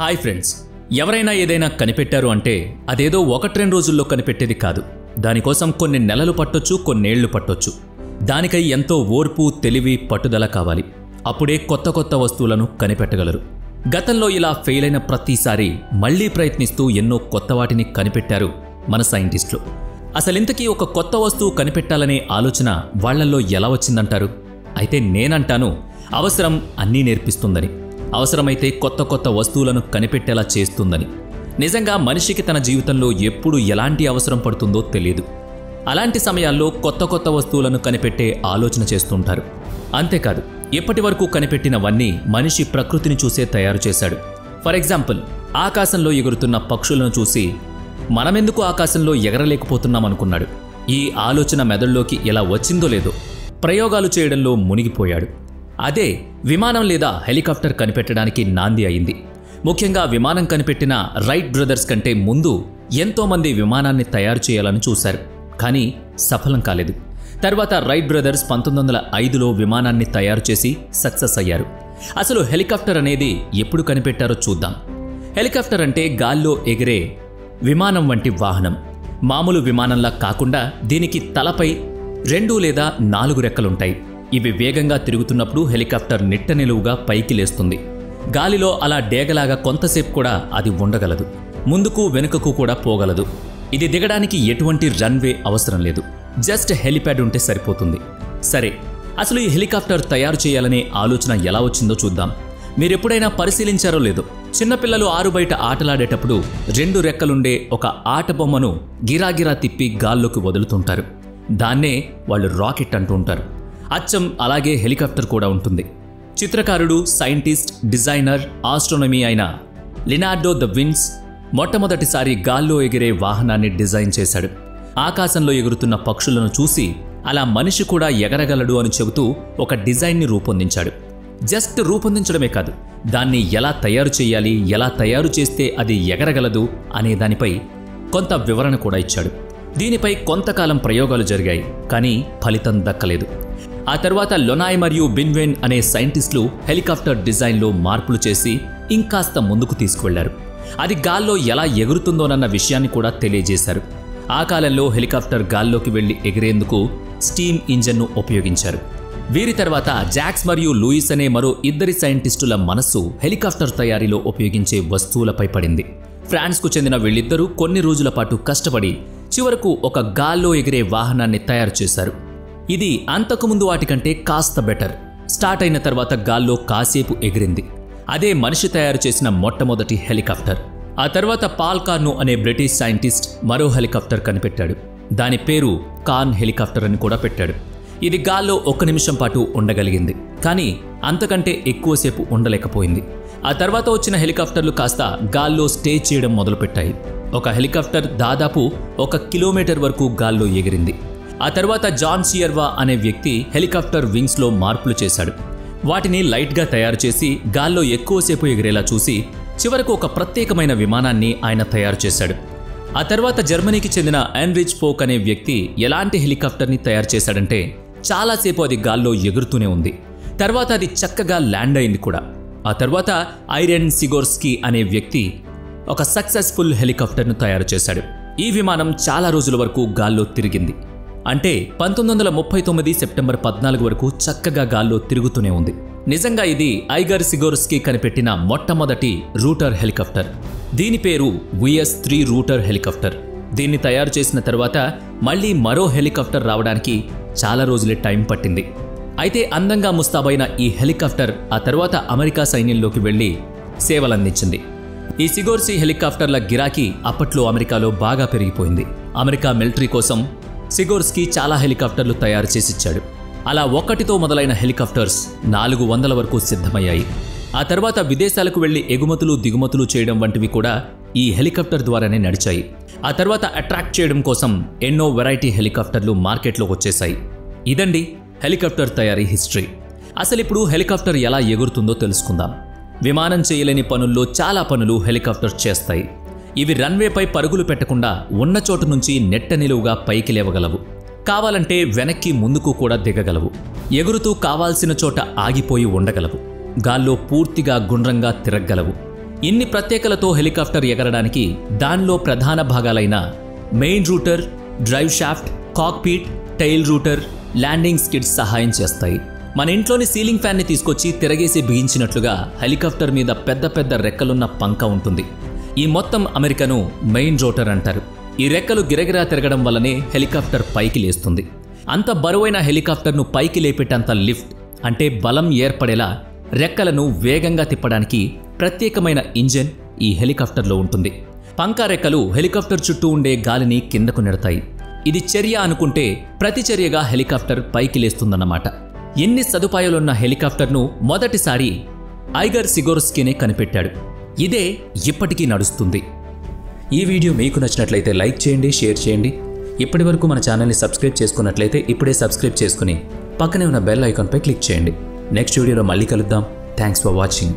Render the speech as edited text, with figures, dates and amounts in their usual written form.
Hi friends, ఎవరైనా ఏదైనా కనిపెట్టారు అంటే అదేదో 1-2 రోజుల్లో కనిపెట్టేది కాదు. దానికోసం కొన్ని నెలలు పట్టొచ్చు, కొన్నేళ్లు పట్టొచ్చు. దానికై ఎంతో ఓర్పు, తెలివి, పట్టుదల కావాలి. అప్పుడే కొత్త వస్తువులను కనిపెట్టగలరు. గతంలో ఇలా ఫెయిల్ అయిన ప్రతిసారి మళ్లీ ప్రయత్నిస్తూ ఎన్నో కొత్త వాటిని కనిపెట్టారు మన సైంటిస్టులు. అసలింతకీ ఒక కొత్త వస్తువు కనిపెట్టాలనే ఆలోచన వాళ్లల్లో ఎలా వచ్చిందంటారు? అయితే నేనంటాను, అవసరం అన్నీ నేర్పిస్తుందని. అవసరమైతే కొత్త వస్తువులను కనిపెట్టేలా చేస్తుందని. నిజంగా మనిషికి తన జీవితంలో ఎప్పుడు ఎలాంటి అవసరం పడుతుందో తెలియదు. అలాంటి సమయాల్లో కొత్త వస్తువులను కనిపెట్టే ఆలోచన చేస్తుంటారు. అంతేకాదు, ఇప్పటి వరకు కనిపెట్టినవన్నీ మనిషి ప్రకృతిని చూసే తయారు చేశాడు. ఫర్ ఎగ్జాంపుల్, ఆకాశంలో ఎగురుతున్న పక్షులను చూసి మనమెందుకు ఆకాశంలో ఎగరలేకపోతున్నామనుకున్నాడు. ఈ ఆలోచన మెదడులోకి ఎలా వచ్చిందో లేదో ప్రయోగాలు చేయడంలో మునిగిపోయాడు. అదే విమానం లేదా హెలికాప్టర్ కనిపెట్టడానికి నాంది అయింది. ముఖ్యంగా విమానం కనిపెట్టిన రైట్ బ్రదర్స్ కంటే ముందు ఎంతోమంది విమానాన్ని తయారు చేయాలని చూశారు, కానీ సఫలం కాలేదు. తర్వాత రైట్ బ్రదర్స్ 1905లో విమానాన్ని తయారు చేసి సక్సెస్ అయ్యారు. అసలు హెలికాప్టర్ అనేది ఎప్పుడు కనిపెట్టారో చూద్దాం. హెలికాప్టర్ అంటే గాల్లో ఎగిరే విమానం వంటి వాహనం. మామూలు విమానంలా కాకుండా దీనికి తలపై 2 లేదా 4 రెక్కలుంటాయి. ఇవి వేగంగా తిరుగుతున్నప్పుడు హెలికాప్టర్ నిట్ట నిలువుగా పైకి లేస్తుంది. గాలిలో అలా డేగలాగా కొంతసేపు కూడా అది ఉండగలదు. ముందుకు వెనుకకు కూడా పోగలదు. ఇది దిగడానికి ఎటువంటి రన్వే అవసరం లేదు. జస్ట్ హెలిప్యాడ్ ఉంటే సరిపోతుంది. సరే, అసలు ఈ హెలికాప్టర్ తయారు చేయాలనే ఆలోచన ఎలా వచ్చిందో చూద్దాం. మీరెప్పుడైనా పరిశీలించారో లేదో, చిన్నపిల్లలు ఆరు బయట ఆటలాడేటప్పుడు 2 రెక్కలుండే ఒక ఆట బొమ్మను గిరాగిరా తిప్పి గాల్లోకి వదులుతుంటారు. దాన్నే వాళ్ళు రాకెట్ అంటూ ఉంటారు. అచ్చం అలాగే హెలికాప్టర్ కూడా ఉంటుంది. చిత్రకారుడు, సైంటిస్ట్, డిజైనర్, ఆస్ట్రోనమీ అయిన లినార్డో ద విన్స్ మొట్టమొదటిసారి గాల్లో ఎగిరే వాహనాన్ని డిజైన్ చేశాడు. ఆకాశంలో ఎగురుతున్న పక్షులను చూసి అలా మనిషి కూడా ఎగరగలడు అని చెబుతూ ఒక డిజైన్ని రూపొందించాడు. జస్ట్ రూపొందించడమే కాదు, దాన్ని ఎలా తయారు చేయాలి, ఎలా తయారు చేస్తే అది ఎగరగలదు అనే దానిపై కొంత వివరణ కూడా ఇచ్చాడు. దీనిపై కొంతకాలం ప్రయోగాలు జరిగాయి, కానీ ఫలితం దక్కలేదు. ఆ తర్వాత లొనాయ్ మరియు బిన్వెన్ అనే సైంటిస్టులు హెలికాప్టర్ డిజైన్లో మార్పులు చేసి ఇంకాస్త ముందుకు తీసుకువెళ్లారు. అది గాల్లో ఎలా ఎగురుతుందోనన్న విషయాన్ని కూడా తెలియజేశారు. ఆ కాలంలో హెలికాప్టర్ గాల్లోకి వెళ్లి ఎగిరేందుకు స్టీమ్ ఇంజన్ను ఉపయోగించారు. వీరి తర్వాత జాక్స్ మరియు లూయిస్ అనే మరో 2 సైంటిస్టుల మనస్సు హెలికాప్టర్ తయారీలో ఉపయోగించే వస్తువులపై పడింది. ఫ్రాన్స్కు చెందిన వీళ్ళిద్దరూ కొన్ని రోజుల పాటు కష్టపడి చివరకు ఒక గాల్లో ఎగిరే వాహనాన్ని తయారు చేశారు. ఇది అంతకుముందు వాటికంటే కాస్త బెటర్. స్టార్ట్ అయిన తర్వాత గాల్లో కాసేపు ఎగిరింది. అదే మనిషి తయారు చేసిన మొట్టమొదటి హెలికాప్టర్. ఆ తర్వాత పాల్ కార్ను అనే బ్రిటిష్ సైంటిస్ట్ మరో హెలికాప్టర్ కనిపెట్టాడు. దాని పేరు కార్న్ హెలికాప్టర్ అని కూడా పెట్టాడు. ఇది గాల్లో 1 నిమిషం పాటు ఉండగలిగింది, కానీ అంతకంటే ఎక్కువసేపు ఉండలేకపోయింది. ఆ తర్వాత వచ్చిన హెలికాప్టర్లు కాస్త గాల్లో స్టే చేయడం మొదలుపెట్టాయి. ఒక హెలికాప్టర్ దాదాపు 1 కిలోమీటర్ వరకు గాల్లో ఎగిరింది. ఆ తర్వాత జాన్ సియర్వా అనే వ్యక్తి హెలికాప్టర్ వింగ్స్లో మార్పులు చేశాడు. వాటిని లైట్గా తయారు చేసి గాల్లో ఎక్కువసేపు ఎగిరేలా చూసి చివరకు ఒక ప్రత్యేకమైన విమానాన్ని ఆయన తయారు చేశాడు. ఆ తర్వాత జర్మనీకి చెందిన ఎన్రిచ్ ఫోక్ అనే వ్యక్తి ఎలాంటి హెలికాప్టర్ని తయారు చేశాడంటే చాలాసేపు అది గాల్లో ఎగురుతూనే ఉంది. తర్వాత అది చక్కగా ల్యాండ్ అయింది కూడా. ఆ తర్వాత ఐరెన్ సిగోర్స్కీ అనే వ్యక్తి ఒక సక్సెస్ఫుల్ హెలికాప్టర్ను తయారు చేశాడు. ఈ విమానం చాలా రోజుల వరకు గాల్లో తిరిగింది. అంటే 1939 సెప్టెంబర్ 14 వరకు చక్కగా గాల్లో తిరుగుతూనే ఉంది. నిజంగా ఇది ఐగర్ సిగోర్స్కీ కనిపెట్టిన మొట్టమొదటి రూటర్ హెలికాప్టర్. దీని పేరు VS-3 రూటర్ హెలికాప్టర్. దీన్ని తయారు చేసిన తర్వాత మళ్లీ మరో హెలికాప్టర్ రావడానికి చాలా రోజులే టైం పట్టింది. అయితే అందంగా ముస్తాబైన ఈ హెలికాప్టర్ ఆ తర్వాత అమెరికా సైన్యంలోకి వెళ్లి సేవలందించింది. ఈ సిగోర్సీ హెలికాప్టర్ల గిరాకీ అప్పట్లో అమెరికాలో బాగా పెరిగిపోయింది. అమెరికా మిలిటరీ కోసం సిగోర్స్కీ చాలా హెలికాప్టర్లు తయారు చేసిచ్చాడు. అలా 1తో మొదలైన హెలికాప్టర్స్ 400 వరకు సిద్ధమయ్యాయి. ఆ తర్వాత విదేశాలకు వెళ్లి ఎగుమతులు దిగుమతులు చేయడం వంటివి కూడా ఈ హెలికాప్టర్ ద్వారానే నడిచాయి. ఆ తర్వాత అట్రాక్ట్ చేయడం కోసం ఎన్నో వెరైటీ హెలికాప్టర్లు మార్కెట్లోకి వచ్చేశాయి. ఇదండి హెలికాప్టర్ తయారీ హిస్టరీ. అసలిప్పుడు హెలికాప్టర్ ఎలా ఎగురుతుందో తెలుసుకుందాం. విమానం చేయలేని పనుల్లో చాలా పనులు హెలికాప్టర్ చేస్తాయి. ఇవి రన్వేపై పరుగులు పెట్టకుండా ఉన్న చోటు నుంచి నెట్ట నిలువుగా పైకి లేవగలవు. కావాలంటే వెనక్కి ముందుకు కూడా దిగగలవు. ఎగురుతూ కావాల్సిన చోట ఆగిపోయి ఉండగలవు. గాల్లో పూర్తిగా గుండ్రంగా తిరగగలవు. ఇన్ని ప్రత్యేకలతో హెలికాప్టర్ ఎగరడానికి దానిలో ప్రధాన భాగాలైన main rotor, drive shaft, cockpit, tail rotor, landing skids సహాయం చేస్తాయి. మన ఇంట్లోని సీలింగ్ ఫ్యాన్ని తీసుకొచ్చి తిరగేసి బిగించినట్లుగా హెలికాప్టర్ మీద పెద్ద పెద్ద రెక్కలున్న పంక ఉంటుంది. ఈ మొత్తం అమెరికను మెయిన్ రోటర్ అంటారు. ఈ రెక్కలు గిరగిరా తిరగడం వల్లనే హెలికాప్టర్ పైకి లేస్తుంది. అంత బరువైన హెలికాప్టర్ను పైకి లేపేటంత లిఫ్ట్ అంటే బలం ఏర్పడేలా రెక్కలను వేగంగా తిప్పడానికి ప్రత్యేకమైన ఇంజిన్ ఈ హెలికాప్టర్లో ఉంటుంది. పంక రెక్కలు హెలికాప్టర్ చుట్టూ ఉండే గాలిని కిందకు నెడతాయి. ఇది చర్య అనుకుంటే ప్రతిచర్యగా హెలికాప్టర్ పైకి లేస్తుందన్నమాట. ఎన్ని సదుపాయాలున్న హెలికాప్టర్ను మొదటిసారి ఐగర్ సిగోర్స్కీనే కనిపెట్టాడు. ఇదే ఇప్పటికీ నడుస్తుంది. ఈ వీడియో మీకు నచ్చినట్లయితే లైక్ చేయండి, షేర్ చేయండి. ఇప్పటి వరకు మన ఛానల్ని సబ్స్క్రైబ్ చేసుకున్నట్లయితే ఇప్పుడే సబ్స్క్రైబ్ చేసుకుని పక్కనే ఉన్న బెల్ ఐకాన్పై క్లిక్ చేయండి. నెక్స్ట్ వీడియోలో మళ్ళీ కలుద్దాం. Thanks for watching.